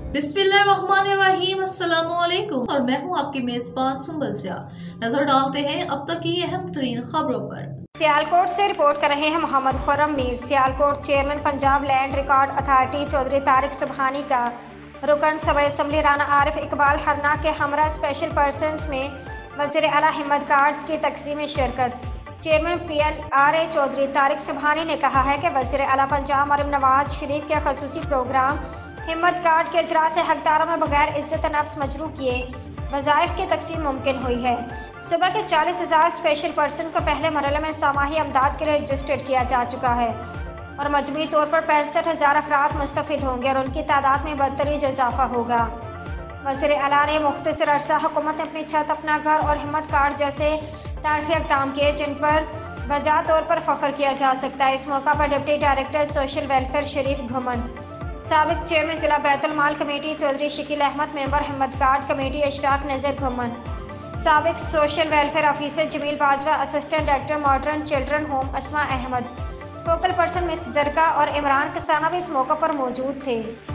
बिस्मिल्लाहिर्रहमानिर्रहीम, अस्सलामुअलैकुम। और मैं हूँ आपकी मेजबान सुंबल सियाह। नजर डालते हैं अब तक की अहम तरीन खबरों पर। सियालकोट से रिपोर्ट कर रहे हैं Mohammad Khurram Mir. Sialkot chairman Punjab land record authority Chaudhry Tariq Subhani का रुकन सभा असम्बली राना आरिफ इकबाल हरना के हमरा स्पेशल पर्सन्स में वज़ीर आला हिम्मत कार्ड्स की तकसीम में शिरकत। चेयरमैन PLRA चौधरी तारिक सुबहानी ने कहा है कि वज़ीर आला पंजाब मरियम नवाज शरीफ के खसूसी प्रोग्राम हिम्मत कार्ड के इजरा से हकदारों में बगैर इज्जत नफ्स मजरू किए वज़ाइफ की तकसीम मुमकिन हुई है। सुबह के 40,000 स्पेशल पर्सन को पहले मरहले में सामाही अमदाद के लिए रजिस्टर्ड किया जा चुका है और मजमूई तौर पर 65,000 अफराद मुस्तफ़िद होंगे और उनकी तादाद में बदतरीज इजाफा होगा। वज़ीर आला ने मुख्तसर अरसा हुकूमत ने अपनी छत, अपना घर और हिम्मत कार्ड जैसे तारीखी इक़दाम किए जिन पर बजा तौर पर फ़ख्र किया जा सकता है। इस मौका पर deputy director social welfare Sharif Ghuman, साबिक चेयरमैन ज़िला बैतुल माल committee Chaudhry Shakeel Ahmed, member Himmat card committee Ashfaq Nazar Ghuman, साबिक social welfare officer Jamil Bajwa, assistant director modern children home Asma Ahmed, focal person miss Zarka और इमरान कसाना भी इस मौका पर मौजूद थे।